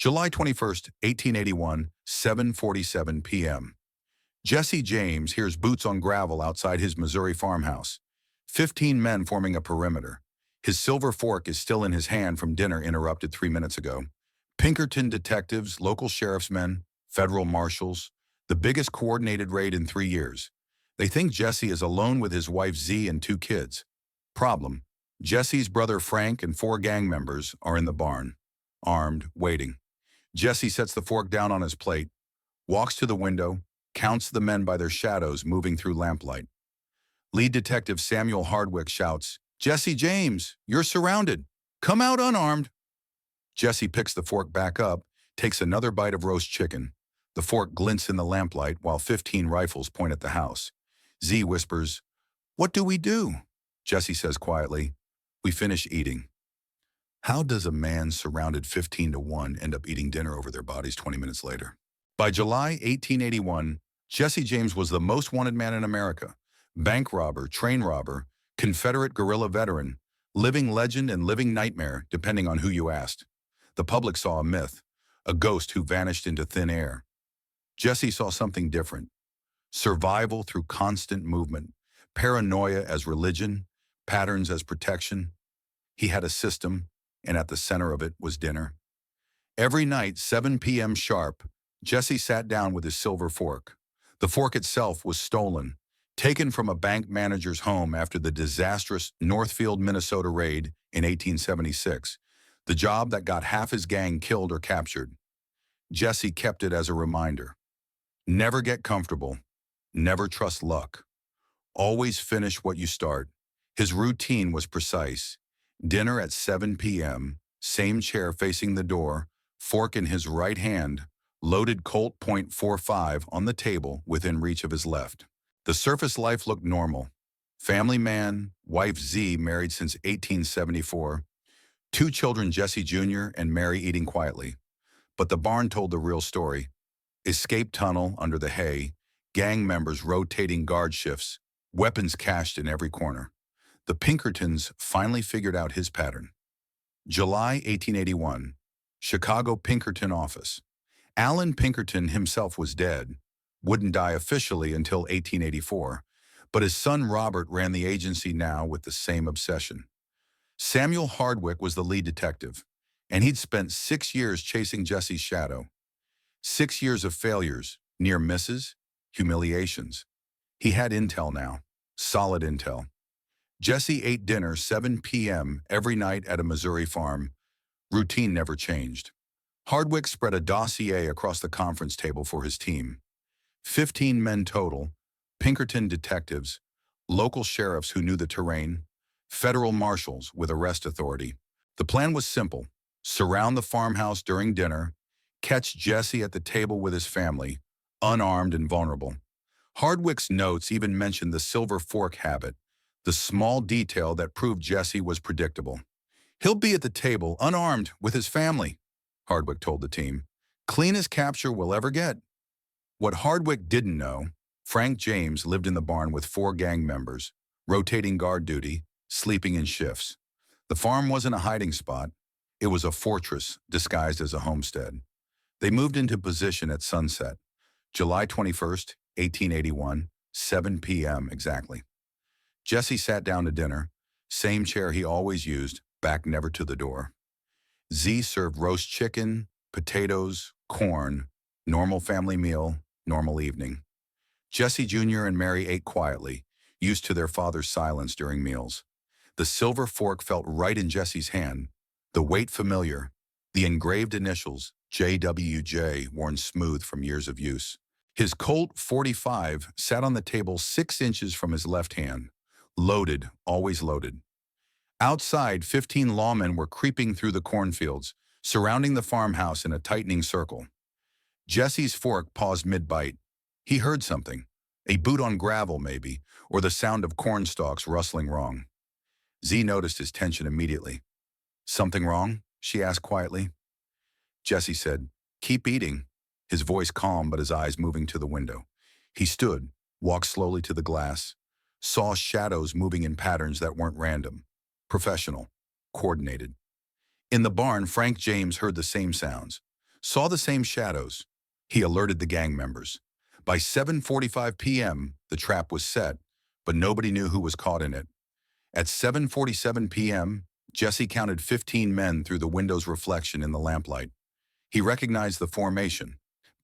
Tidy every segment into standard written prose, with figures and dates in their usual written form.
July 21st, 1881, 7:47 p.m. Jesse James hears boots on gravel outside his Missouri farmhouse. 15 men forming a perimeter. His silver fork is still in his hand from dinner interrupted 3 minutes ago. Pinkerton detectives, local sheriff's men, federal marshals, the biggest coordinated raid in 3 years. They think Jesse is alone with his wife Z and 2 kids. Problem: Jesse's brother Frank and 4 gang members are in the barn, armed, waiting. Jesse sets the fork down on his plate, walks to the window, counts the men by their shadows moving through lamplight. Lead detective Samuel Hardwicke shouts, "Jesse James, you're surrounded. Come out unarmed." Jesse picks the fork back up, takes another bite of roast chicken. The fork glints in the lamplight while 15 rifles point at the house. Z whispers, "What do we do?" Jesse says quietly, "We finish eating." How does a man surrounded 15 to 1 end up eating dinner over their bodies 20 minutes later? By July 1881, Jesse James was the most wanted man in America. Bank robber, train robber, Confederate guerrilla veteran, living legend and living nightmare, depending on who you asked. The public saw a myth, a ghost who vanished into thin air. Jesse saw something different. Survival through constant movement, paranoia as religion, patterns as protection. He had a system, and at the center of it was dinner. Every night, 7 p.m. sharp, Jesse sat down with his silver fork. The fork itself was stolen, taken from a bank manager's home after the disastrous Northfield, Minnesota raid in 1876, the job that got half his gang killed or captured. Jesse kept it as a reminder. Never get comfortable. Never trust luck. Always finish what you start. His routine was precise. Dinner at 7 p.m., same chair facing the door, fork in his right hand, loaded Colt .45 on the table within reach of his left. The surface life looked normal. Family man, wife Z married since 1874, 2 children Jesse Jr. and Mary eating quietly. But the barn told the real story. Escape tunnel under the hay, gang members rotating guard shifts, weapons cached in every corner. The Pinkertons finally figured out his pattern. July 1881, Chicago Pinkerton office. Alan Pinkerton himself was dead, wouldn't die officially until 1884, but his son Robert ran the agency now with the same obsession. Samuel Hardwicke was the lead detective, and he'd spent 6 years chasing Jesse's shadow. 6 years of failures, near misses, humiliations. He had intel now, solid intel. Jesse ate dinner 7 p.m. every night at a Missouri farm. Routine never changed. Hardwicke spread a dossier across the conference table for his team. 15 men total, Pinkerton detectives, local sheriffs who knew the terrain, federal marshals with arrest authority. The plan was simple: surround the farmhouse during dinner, catch Jesse at the table with his family, unarmed and vulnerable. Hardwicke's notes even mentioned the silver fork habit, the small detail that proved Jesse was predictable. "He'll be at the table, unarmed, with his family," Hardwicke told the team. "Cleanest capture we'll ever get." What Hardwicke didn't know, Frank James lived in the barn with 4 gang members, rotating guard duty, sleeping in shifts. The farm wasn't a hiding spot. It was a fortress disguised as a homestead. They moved into position at sunset, July 21st, 1881, 7 p.m. exactly. Jesse sat down to dinner, same chair he always used, back never to the door. Z served roast chicken, potatoes, corn, normal family meal, normal evening. Jesse Jr. and Mary ate quietly, used to their father's silence during meals. The silver fork felt right in Jesse's hand, the weight familiar, the engraved initials, JWJ, worn smooth from years of use. His Colt .45 sat on the table 6 inches from his left hand. Loaded, always loaded. Outside, 15 lawmen were creeping through the cornfields, surrounding the farmhouse in a tightening circle. Jesse's fork paused mid-bite. He heard something, a boot on gravel maybe, or the sound of corn stalks rustling wrong. Z noticed his tension immediately. "Something wrong?" she asked quietly. Jesse said, "Keep eating," his voice calm but his eyes moving to the window. He stood, walked slowly to the glass, saw shadows moving in patterns that weren't random, professional, coordinated. In the barn, Frank James heard the same sounds. saw the same shadows. He alerted the gang members. By 7:45 p.m., the trap was set, but nobody knew who was caught in it. At 7:47 p.m., Jesse counted 15 men through the window's reflection in the lamplight. He recognized the formation.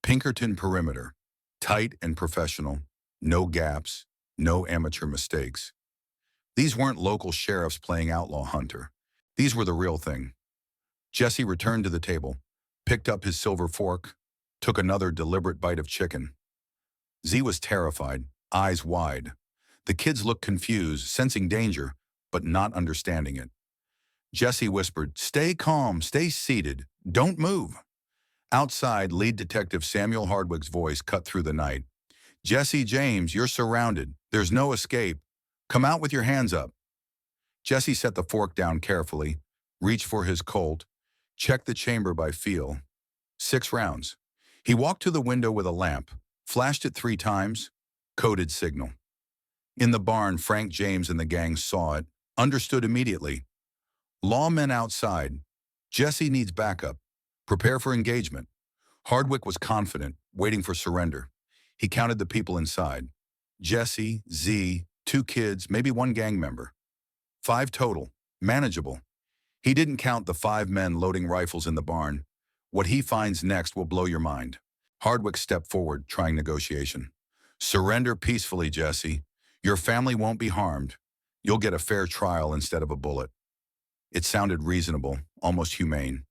Pinkerton perimeter. Tight and professional. No gaps. No amateur mistakes. These weren't local sheriffs playing outlaw hunter. These were the real thing. Jesse returned to the table, picked up his silver fork, took another deliberate bite of chicken. Z was terrified, eyes wide. The kids looked confused, sensing danger, but not understanding it. Jesse whispered, "Stay calm, stay seated, don't move." Outside, lead detective Samuel Hardwicke's voice cut through the night. "Jesse James, you're surrounded. There's no escape. Come out with your hands up." Jesse set the fork down carefully, reached for his Colt, checked the chamber by feel. 6 rounds. He walked to the window with a lamp, flashed it 3 times, coded signal. In the barn, Frank James and the gang saw it, understood immediately. Lawmen outside. Jesse needs backup. Prepare for engagement. Hardwicke was confident, waiting for surrender. He counted the people inside. Jesse, Z, 2 kids, maybe 1 gang member. 5 total. Manageable. He didn't count the 5 men loading rifles in the barn. What he finds next will blow your mind. Hardwicke stepped forward, trying negotiation. "Surrender peacefully, Jesse. Your family won't be harmed. You'll get a fair trial instead of a bullet." It sounded reasonable, almost humane.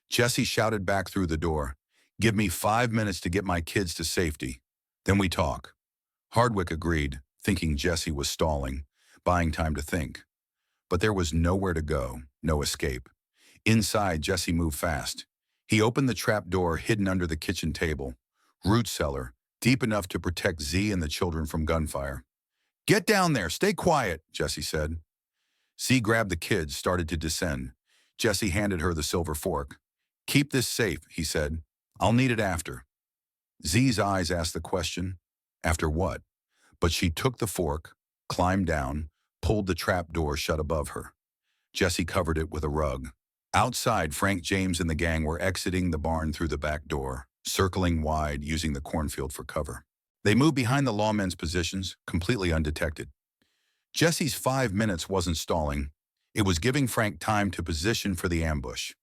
Jesse shouted back through the door, "Give me 5 minutes to get my kids to safety. Then we talk." Hardwicke agreed, thinking Jesse was stalling, buying time to think. But there was nowhere to go, no escape. Inside, Jesse moved fast. He opened the trap door hidden under the kitchen table. Root cellar, deep enough to protect Z and the children from gunfire. "Get down there, stay quiet," Jesse said. Z grabbed the kids, started to descend. Jesse handed her the silver fork. "Keep this safe," he said. "I'll need it after." Z's eyes asked the question, after what? But she took the fork, climbed down, pulled the trap door shut above her. Jesse covered it with a rug. Outside, Frank James and the gang were exiting the barn through the back door, circling wide, using the cornfield for cover. They moved behind the lawmen's positions, completely undetected. Jesse's 5 minutes wasn't stalling. It was giving Frank time to position for the ambush.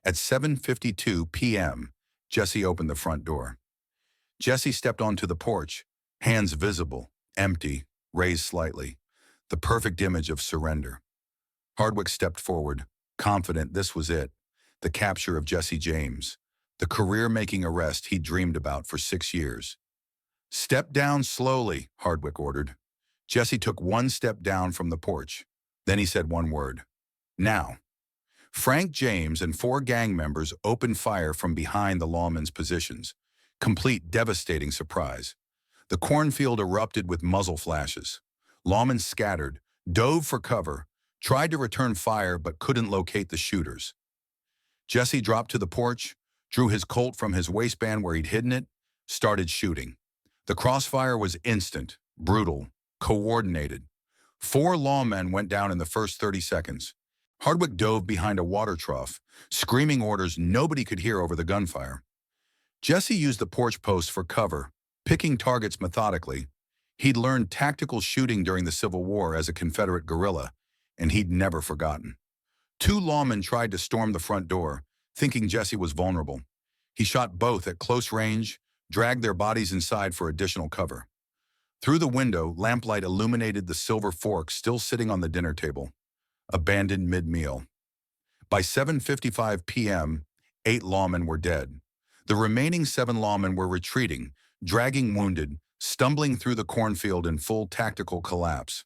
At 7:52 p.m., Jesse opened the front door. Jesse stepped onto the porch, hands visible, empty, raised slightly, the perfect image of surrender. Hardwicke stepped forward, confident this was it, the capture of Jesse James, the career-making arrest he'd dreamed about for 6 years. "Step down slowly," Hardwicke ordered. Jesse took 1 step down from the porch. Then he said 1 word. "Now." Frank James and 4 gang members opened fire from behind the lawmen's positions. Complete devastating surprise. The cornfield erupted with muzzle flashes. Lawmen scattered, dove for cover, tried to return fire but couldn't locate the shooters. Jesse dropped to the porch, drew his Colt from his waistband where he'd hidden it, started shooting. The crossfire was instant, brutal, coordinated. 4 lawmen went down in the first 30 seconds. Hardwicke dove behind a water trough, screaming orders nobody could hear over the gunfire. Jesse used the porch post for cover, picking targets methodically. He'd learned tactical shooting during the Civil War as a Confederate guerrilla, and he'd never forgotten. 2 lawmen tried to storm the front door, thinking Jesse was vulnerable. He shot both at close range, dragged their bodies inside for additional cover. Through the window, lamplight illuminated the silver fork still sitting on the dinner table, abandoned mid-meal. By 7:55 p.m., 8 lawmen were dead. The remaining 7 lawmen were retreating, dragging wounded, stumbling through the cornfield in full tactical collapse.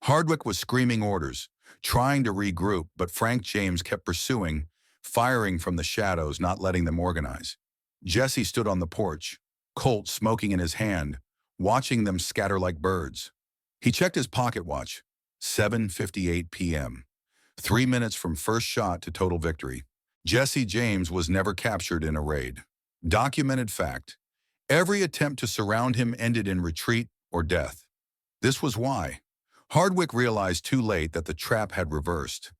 Hardwicke was screaming orders, trying to regroup, but Frank James kept pursuing, firing from the shadows, not letting them organize. Jesse stood on the porch, Colt smoking in his hand, watching them scatter like birds. He checked his pocket watch. 7:58 p.m. 3 minutes from first shot to total victory. Jesse James was never captured in a raid. Documented fact. Every attempt to surround him ended in retreat or death. This was why. Hardwicke realized too late that the trap had reversed.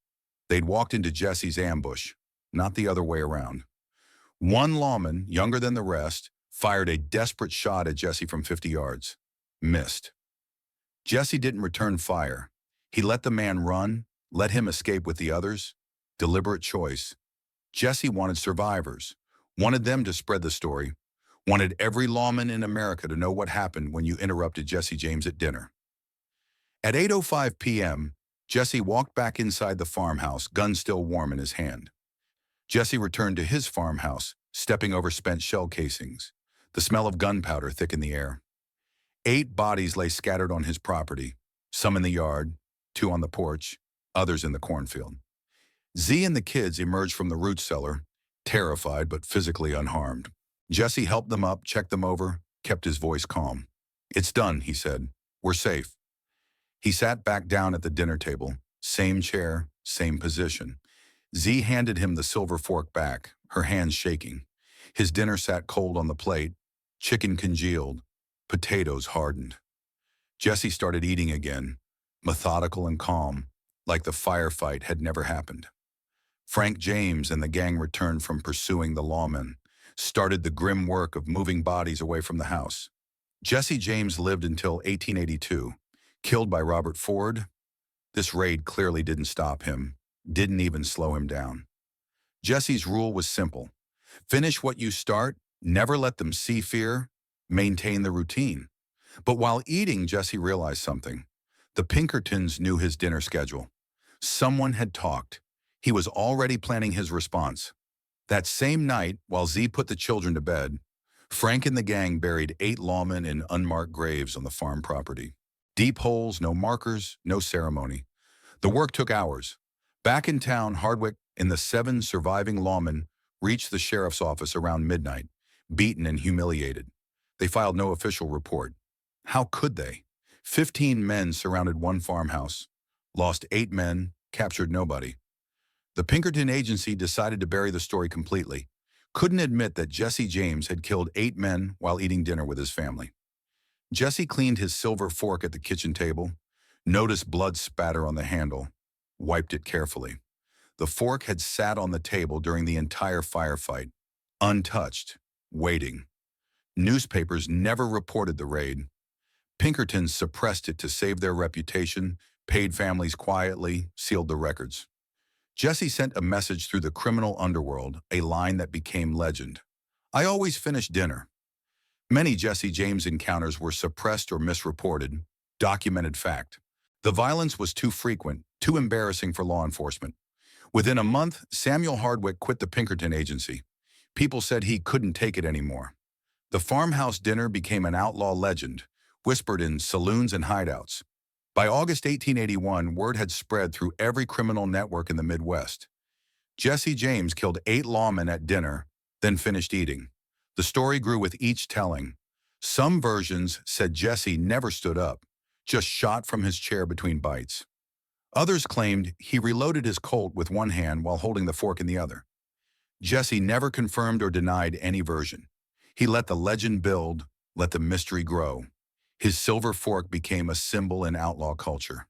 They'd walked into Jesse's ambush, not the other way around. One lawman, younger than the rest, fired a desperate shot at Jesse from 50 yards. Missed. Jesse didn't return fire. He let the man run, let him escape with the others. Deliberate choice. Jesse wanted survivors, wanted them to spread the story, wanted every lawman in America to know what happened when you interrupted Jesse James at dinner. At 8:05 p.m., Jesse walked back inside the farmhouse, gun still warm in his hand. Jesse returned to his farmhouse, stepping over spent shell casings. The smell of gunpowder thick in the air. 8 bodies lay scattered on his property, some in the yard, 2 on the porch, others in the cornfield. Z and the kids emerged from the root cellar, terrified but physically unharmed. Jesse helped them up, checked them over, kept his voice calm. "It's done," he said. "We're safe." He sat back down at the dinner table, same chair, same position. Z handed him the silver fork back, her hands shaking. His dinner sat cold on the plate, chicken congealed, potatoes hardened. Jesse started eating again, methodical and calm, like the firefight had never happened. Frank James and the gang returned from pursuing the lawmen, started the grim work of moving bodies away from the house. Jesse James lived until 1882, killed by Robert Ford. This raid clearly didn't stop him, didn't even slow him down. Jesse's rule was simple. Finish what you start, never let them see fear, maintain the routine. But while eating, Jesse realized something. The Pinkertons knew his dinner schedule. Someone had talked. He was already planning his response. That same night, while Z put the children to bed, Frank and the gang buried 8 lawmen in unmarked graves on the farm property. Deep holes, no markers, no ceremony. The work took hours. Back in town, Hardwicke and the 7 surviving lawmen reached the sheriff's office around midnight, beaten and humiliated. They filed no official report. How could they? 15 men surrounded one farmhouse, lost 8 men, captured nobody. The Pinkerton agency decided to bury the story completely. Couldn't admit that Jesse James had killed 8 men while eating dinner with his family. Jesse cleaned his silver fork at the kitchen table, noticed blood spatter on the handle, wiped it carefully. The fork had sat on the table during the entire firefight, untouched, waiting. Newspapers never reported the raid. Pinkertons suppressed it to save their reputation, paid families quietly, sealed the records. Jesse sent a message through the criminal underworld, a line that became legend. "I always finish dinner." Many Jesse James encounters were suppressed or misreported, documented fact. The violence was too frequent, too embarrassing for law enforcement. Within a month, Samuel Hardwicke quit the Pinkerton agency. People said he couldn't take it anymore. The farmhouse dinner became an outlaw legend, whispered in saloons and hideouts. By August 1881, word had spread through every criminal network in the Midwest. Jesse James killed 8 lawmen at dinner, then finished eating. The story grew with each telling. Some versions said Jesse never stood up, just shot from his chair between bites. Others claimed he reloaded his Colt with one hand while holding the fork in the other. Jesse never confirmed or denied any version. He let the legend build, let the mystery grow. His silver fork became a symbol in outlaw culture.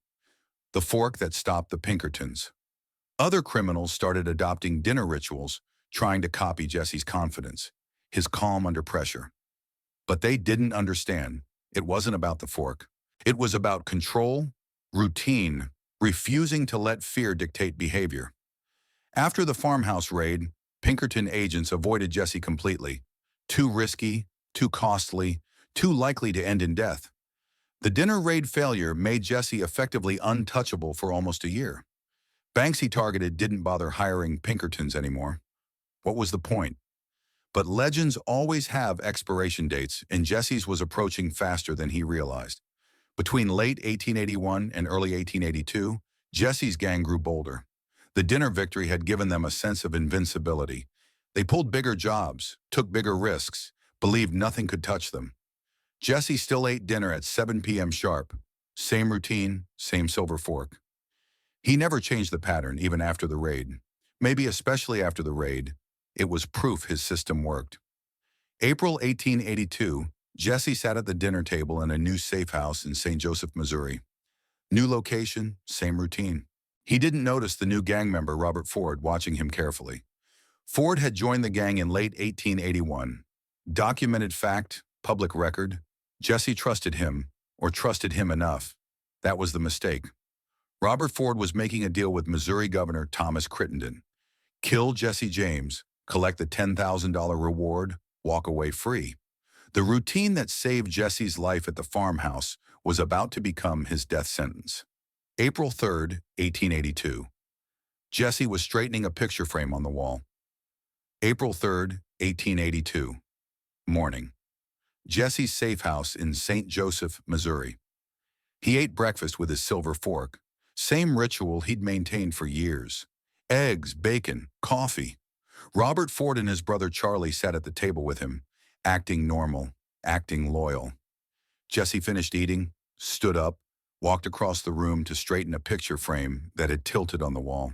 The fork that stopped the Pinkertons. Other criminals started adopting dinner rituals, trying to copy Jesse's confidence, his calm under pressure. But they didn't understand. It wasn't about the fork. It was about control, routine, refusing to let fear dictate behavior. After the farmhouse raid, Pinkerton agents avoided Jesse completely. Too risky, too costly, too likely to end in death. The dinner raid failure made Jesse effectively untouchable for almost a year. Banks he targeted didn't bother hiring Pinkertons anymore. What was the point? But legends always have expiration dates, and Jesse's was approaching faster than he realized. Between late 1881 and early 1882, Jesse's gang grew bolder. The dinner victory had given them a sense of invincibility. They pulled bigger jobs, took bigger risks, believed nothing could touch them. Jesse still ate dinner at 7 p.m. sharp. Same routine, same silver fork. He never changed the pattern even after the raid. Maybe especially after the raid, it was proof his system worked. April 1882, Jesse sat at the dinner table in a new safe house in St. Joseph, Missouri. New location, same routine. He didn't notice the new gang member, Robert Ford, watching him carefully. Ford had joined the gang in late 1881. Documented fact, public record. Jesse trusted him, or trusted him enough. That was the mistake. Robert Ford was making a deal with Missouri Governor Thomas Crittenden. Kill Jesse James, collect the $10,000 reward, walk away free. The routine that saved Jesse's life at the farmhouse was about to become his death sentence. April 3rd, 1882. Jesse was straightening a picture frame on the wall. April 3rd, 1882. Morning. Jesse's safe house in St. Joseph, Missouri. He ate breakfast with his silver fork, same ritual he'd maintained for years. Eggs, bacon, coffee. Robert Ford and his brother Charlie sat at the table with him, acting normal, acting loyal. Jesse finished eating, stood up, walked across the room to straighten a picture frame that had tilted on the wall.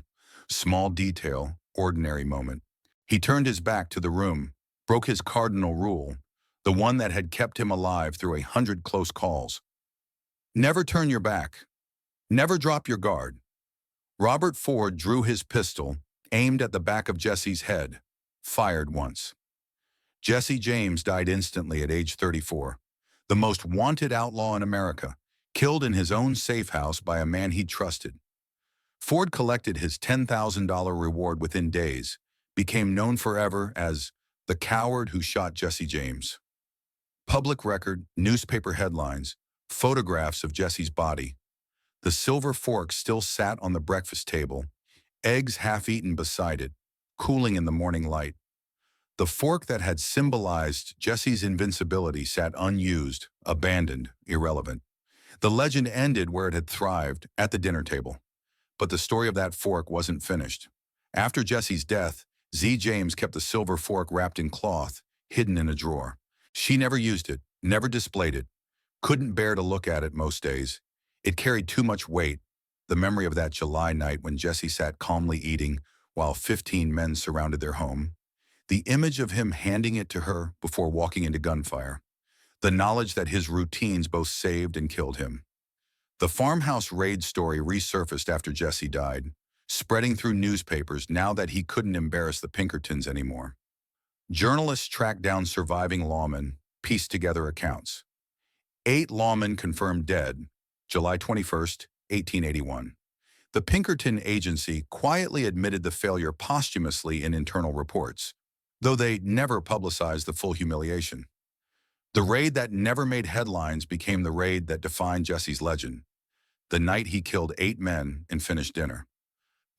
Small detail, ordinary moment. He turned his back to the room, broke his cardinal rule, the one that had kept him alive through 100 close calls. Never turn your back. Never drop your guard. Robert Ford drew his pistol, aimed at the back of Jesse's head, fired once. Jesse James died instantly at age 34, the most wanted outlaw in America, killed in his own safe house by a man he trusted. Ford collected his $10,000 reward within days, became known forever as the coward who shot Jesse James. Public record, newspaper headlines, photographs of Jesse's body. The silver fork still sat on the breakfast table, eggs half-eaten beside it, cooling in the morning light. The fork that had symbolized Jesse's invincibility sat unused, abandoned, irrelevant. The legend ended where it had thrived, at the dinner table. But the story of that fork wasn't finished. After Jesse's death, Z. James kept the silver fork wrapped in cloth, hidden in a drawer. She never used it, never displayed it, couldn't bear to look at it most days. It carried too much weight, the memory of that July night when Jesse sat calmly eating while 15 men surrounded their home. The image of him handing it to her before walking into gunfire. The knowledge that his routines both saved and killed him. The farmhouse raid story resurfaced after Jesse died, spreading through newspapers now that he couldn't embarrass the Pinkertons anymore. Journalists tracked down surviving lawmen, pieced together accounts. 8 lawmen confirmed dead, July 21st, 1881. The Pinkerton agency quietly admitted the failure posthumously in internal reports, though they never publicized the full humiliation. The raid that never made headlines became the raid that defined Jesse's legend. The night he killed 8 men and finished dinner.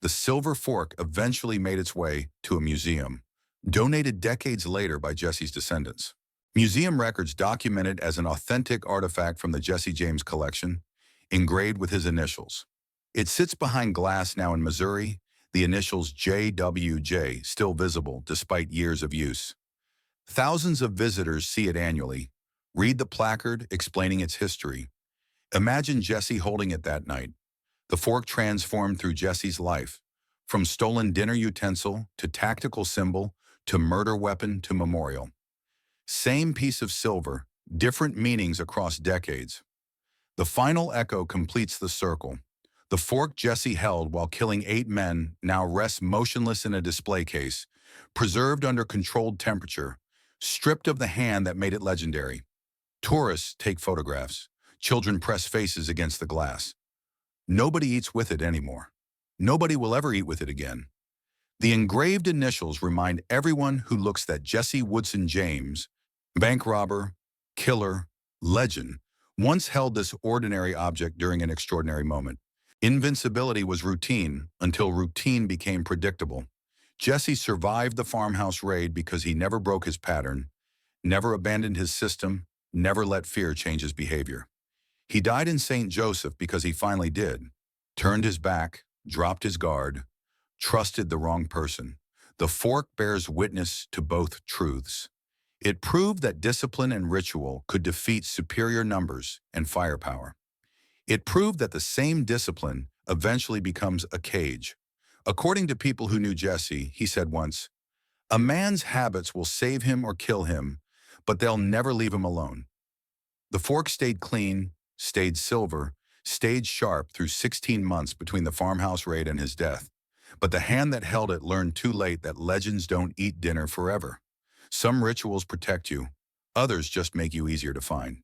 The silver fork eventually made its way to a museum, donated decades later by Jesse's descendants. Museum records document it as an authentic artifact from the Jesse James collection, engraved with his initials. It sits behind glass now in Missouri, the initials JWJ still visible despite years of use. Thousands of visitors see it annually, read the placard explaining its history. Imagine Jesse holding it that night. The fork transformed through Jesse's life, from stolen dinner utensil to tactical symbol to murder weapon to memorial. Same piece of silver, different meanings across decades. The final echo completes the circle. The fork Jesse held while killing 8 men now rests motionless in a display case, preserved under controlled temperature, stripped of the hand that made it legendary. Tourists take photographs. Children press faces against the glass. Nobody eats with it anymore. Nobody will ever eat with it again. The engraved initials remind everyone who looks that Jesse Woodson James, bank robber, killer, legend, once held this ordinary object during an extraordinary moment. Invincibility was routine until routine became predictable. Jesse survived the farmhouse raid because he never broke his pattern, never abandoned his system, never let fear change his behavior. He died in St. Joseph because he finally did. Turned his back, dropped his guard, trusted the wrong person. The fork bears witness to both truths. It proved that discipline and ritual could defeat superior numbers and firepower. It proved that the same discipline eventually becomes a cage. According to people who knew Jesse, he said once, "A man's habits will save him or kill him, but they'll never leave him alone." The fork stayed clean, stayed silver, stayed sharp through 16 months between the farmhouse raid and his death. But the hand that held it learned too late that legends don't eat dinner forever. Some rituals protect you, others just make you easier to find.